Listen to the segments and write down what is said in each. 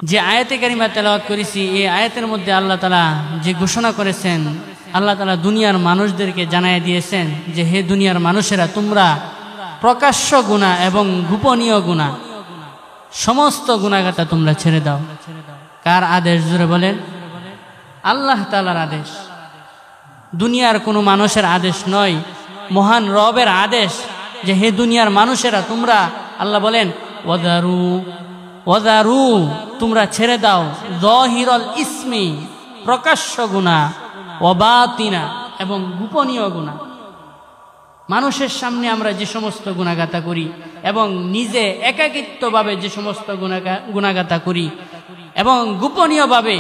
যে আয়াতে কারিমা তেলাওয়াত করেছি এই আয়াতের মধ্যে আল্লাহ তাআলা যে ঘোষণা করেছেন, আল্লাহ তাআলা দুনিয়ার মানুষদেরকে জানায় দিয়েছেন যে হে দুনিয়ার মানুষেরা, তোমরা প্রকাশ্য গুনাহ এবং গোপনীয় গুনাহ সমস্ত গুনাহগাতা তোমরা ছেড়ে দাও। কার আদেশ জোরে বলেন? আল্লাহ তাআলার আদেশ, দুনিয়ার কোনো মানুষের আদেশ নয়, মহান রবের আদেশ যে হে দুনিয়ার মানুষেরা তোমরা, আল্লাহ বলেন ওয়াদারু তোমরা ছেড়ে দাও যাহিরুল ইসমি প্রকাশ্য গুনাহ ওয়া বাতিনা এবং গোপনীয় গুনাহ। মানুষের সামনে আমরা যে সমস্ত গুনাহগাতা করি এবং নিজে একাকিত্বভাবে যে সমস্ত গুনাহগাতা করি এবং গোপনীয়ভাবে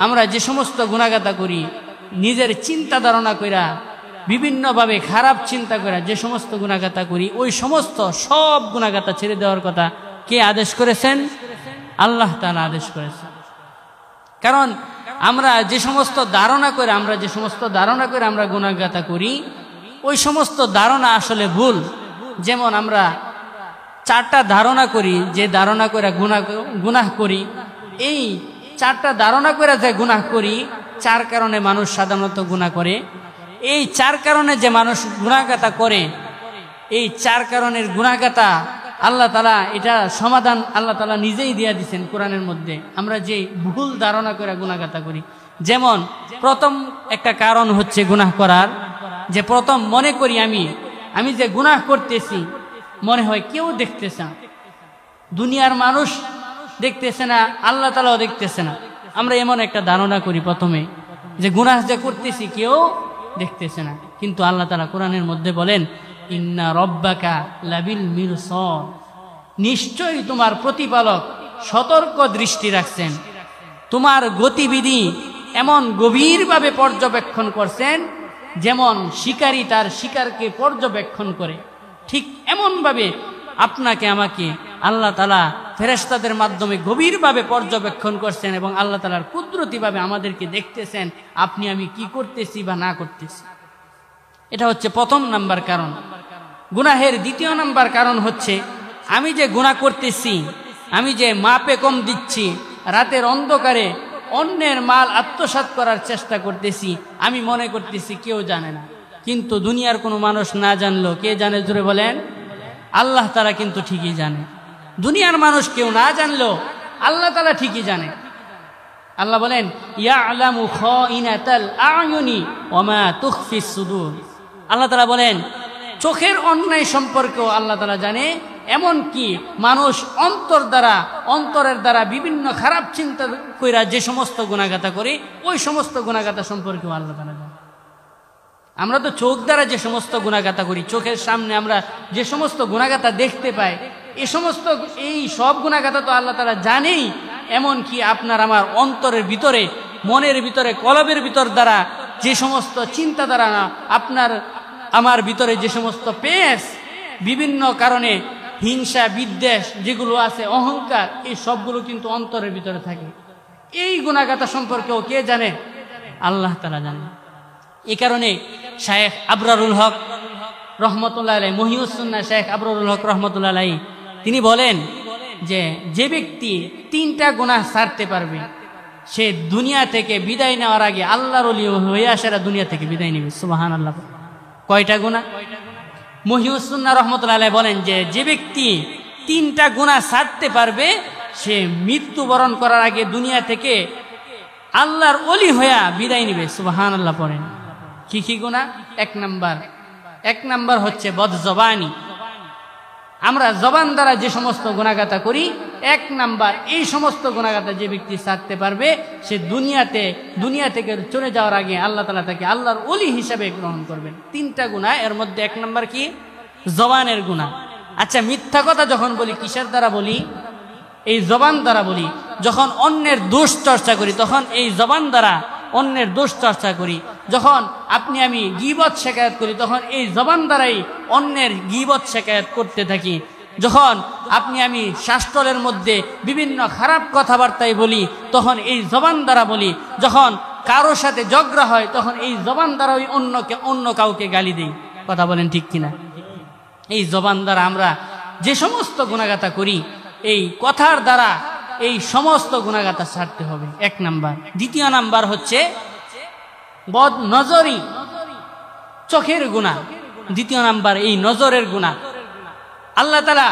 আমরা যে সমস্ত গুনাহগাতা করি, নিজের চিন্তা ধারণা কইরা বিভিন্নভাবে খারাপ চিন্তা করা যে সমস্ত গুনাহগাতা করি, ওই সমস্ত সব গুনাহগাতা ছেড়ে দেওয়ার কথা কে আদেশ করেছেন? আল্লাহ তাআলা আদেশ করেছেন। কারণ আমরা যে সমস্ত ধারণা করে আমরা গুনাহগাতা করি, ওই সমস্ত ধারণা আসলে ভুল। যেমন আমরা চারটা ধারণা করি, যে ধারণা করে গুনাহ করি, এই চারটা ধারণা করে যে গুনাহ করি, চার কারণে মানুষ সাধারণত গুনাহ করে। এই চার কারণে যে মানুষ গুনাহগাতা করে, এই চার কারণের গুনাহগাতা আল্লাহ তাআলা এটা সমাধান আল্লাহ তাআলা নিজেই দিয়ে দিয়েছেন কোরআনের মধ্যে। আমরা যে ভুল ধারণা করে গুনাহগাতা করি, যেমন প্রথম একটা কারণ হচ্ছে গুনাহ করার, যে প্রথম মনে করি আমি যে গুনাহ করতেছি মনে হয় কেউ দেখতেছে না, দুনিয়ার মানুষ দেখতেছে না, আল্লাহ তাআলাও দেখতেছে না। আমরা এমন একটা ধারণা করি প্রথমে যে গুনাহ যে করতেছি কেউ দেখতেছে না, কিন্তু আল্লাহ তাআলা কোরআনের মধ্যে বলেন ইন্না রব্বাকা লাবিল মিরসাদ, নিশ্চয়ই তোমার প্রতিপালক সতর্ক দৃষ্টি রাখছেন, তোমার গতিবিধি এমন গভীরভাবে পর্যবেক্ষণ করছেন যেমন শিকারী তার শিকারকে পর্যবেক্ষণ করে, ঠিক এমনভাবে আপনাকে আমাকে আল্লাহ তাআলা ফেরেশতাদের মাধ্যমে গভীরভাবে পর্যবেক্ষণ করছেন এবং আল্লাহ তাআলার কুদরতিভাবে আমাদেরকে দেখতেছেন আপনি আমি কি করতেছি বা না করতেছি। এটা হচ্ছে প্রথম নাম্বার কারণ। গুনাহের দ্বিতীয় নাম্বার কারণ হচ্ছে আমি যে গুনাহ করতেছি, আমি যে মাপে কম দিচ্ছি, রাতের অন্ধকারে অন্যের মাল আত্মসাৎ করার চেষ্টা করতেছি, আমি মনে করতেছি কেউ জানে না, কিন্তু দুনিয়ার কোনো মানুষ না জানলো কে জানে জোরে বলেন? আল্লাহ তাআলা কিন্তু ঠিকই জানে। দুনিয়ার মানুষ কেউ না জানলো আল্লাহ তাআলা ঠিকই জানে। আল্লাহ বলেন ইয়ালামু খাইনাতাল আয়ুনি ওয়া মা তুখফিস সুদূর। আল্লাহ তাআলা বলেন চোখের অন্যায় সম্পর্কেও আল্লাহ তাআলা জানে, এমন কি মানুষ অন্তরের দ্বারা বিভিন্ন খারাপ চিন্তা কইরা যে সমস্ত গুনাহগাতা করে, ওই সমস্ত গুনাহগাতা সম্পর্কেও আল্লাহ তাআলা জানে। আমরা তো চোখ দ্বারা যে সমস্ত গুনাহগাতা করি, চোখের সামনে আমরা যে সমস্ত গুনাহগাতা দেখতে পাই, এই সব গুনাহগাতা তো আল্লাহ তাআলা জানেই। এমন কি আপনার আমার অন্তরের ভিতরে, মনের ভিতরে, কলবের ভিতর দ্বারা যে সমস্ত চিন্তা দ্বারা আপনার আমার ভিতরে যে সমস্ত পেশ, বিভিন্ন কারণে হিংসা বিদ্বেষ যেগুলো আছে, অহংকার, এই সবগুলো কিন্তু অন্তরের ভিতরে থাকে। এই গুনাহগাতা সম্পর্কেও কে জানে? আল্লাহ তাআলা জানে। এই কারণে শায়েখ আবরারুল হক রহমতুল্লাহ আলাইহি, মহিউস সুন্নাহ শায়েখ আবরারুল হক রহমতুল্লাহ আলাইহি, তিনি বলেন যে ব্যক্তি তিনটা গুনাহ ছাড়তে পারবে সে দুনিয়া থেকে বিদায় নেওয়ার আগে আল্লাহর ওলি হয়ে আসারা দুনিয়া থেকে বিদায় নেবে। সুবহানাল্লাহ। কয়টা গুনাহ? মহিউস সুন্নাহ রহমতুল্লাহ আলাইহি বলেন যে ব্যক্তি তিনটা গুনাহ ছাড়তে পারবে সে মৃত্যুবরণ করার আগে দুনিয়া থেকে আল্লাহর ওলি হয়ে বিদায় নেবে। সুবহানাল্লাহ পড়েন। কি গুনাহ? এক নাম্বার হচ্ছে বদজবানি। আমরা জবান দ্বারা যে সমস্ত গুনাহগাতা করি, এক নাম্বার এই সমস্ত গুনাহগাতা যে ব্যক্তি ছাড়তে পারবে সে দুনিয়া থেকে চলে যাওয়ার আগে আল্লাহ তাআলা তাকে আল্লাহর ওলি হিসাবে গ্রহণ করবেন। তিনটা গুনাহ, এর মধ্যে এক নাম্বার কি? জবানের গুনাহ। আচ্ছা, মিথ্যা কথা যখন বলি কিসের দ্বারা বলি? এই জবান দ্বারা বলি। যখন অন্যের দোষ চর্চা করি তখন এই জবান দ্বারা অন্যের দোষ চর্চা করি। যখন আপনি আমি গীবত শিকায়ত করি তখন এই জবান দ্বারাই অন্যের গীবত শিকায়ত করতে থাকি। যখন আপনি আমি শাস্ত্রের মধ্যে বিভিন্ন খারাপ কথাবার্তায় বলি তখন এই জবান দ্বারা বলি। যখন কারো সাথে ঝগড়া হয় তখন এই জবান দ্বারাই অন্য কাউকে গালি দেই। কথা বলেন ঠিক কিনা? এই জবান দ্বারা আমরা যে সমস্ত গুনাহগাতা করি, এই কথার দ্বারা এই সমস্ত গুনাহগাতা ছাড়তে হবে, 1 নাম্বার। দ্বিতীয় নাম্বার হচ্ছে বদ নজরি, চোখের গুনাহ। দ্বিতীয় নাম্বার এই নজরের গুনাহ। আল্লাহ তাআলা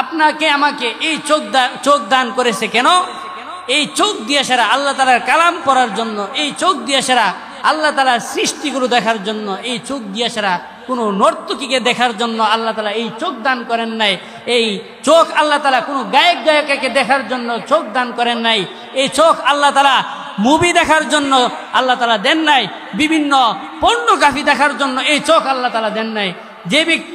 আপনাকে আমাকে এই চোখ দান করেছে কেন? এই চোখ দিয়ে সেরা আল্লাহ তাআলার কালাম পড়ার জন্য, এই চোখ দিয়ে সেরা আল্লাহ তাআলার সৃষ্টিগুলো দেখার জন্য, এই চোখ দিয়ে সেরা কোনো নর্তকীকে দেখার জন্য আল্লাহ তাআলা এই চোখ দান করেন নাই। এই চোখ আল্লাহ তাআলা কোনো গায়িকাকে দেখার জন্য চোখ দান করেন নাই। এই চোখ আল্লাহ তাআলা মুভি দেখার জন্য আল্লাহ তাআলা দেন নাই। বিভিন্ন পর্নোগ্রাফি দেখার জন্য এই চোখ আল্লাহ তাআলা দেন নাই।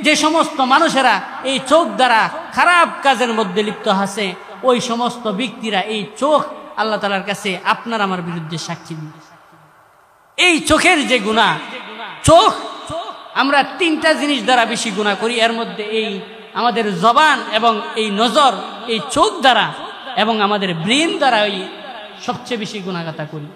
যে সমস্ত মানুষেরা এই চোখ দ্বারা খারাপ কাজের মধ্যে লিপ্ত আছে, ওই সমস্ত ব্যক্তিরা এই চোখ আল্লাহ তাআলার কাছে আপনার আমার বিরুদ্ধে সাক্ষী দিবে। এই চোখের যে গুনাহ, চোখ আমরা 3টা জিনিস দ্বারা বেশি গুনাহ করি। এর মধ্যে এই আমাদের জবান এবং এই নজর, এই চোখ দ্বারা এবং আমাদের ব্রেন দ্বারা সবচেয়ে বেশি গুনাহগাতা করি।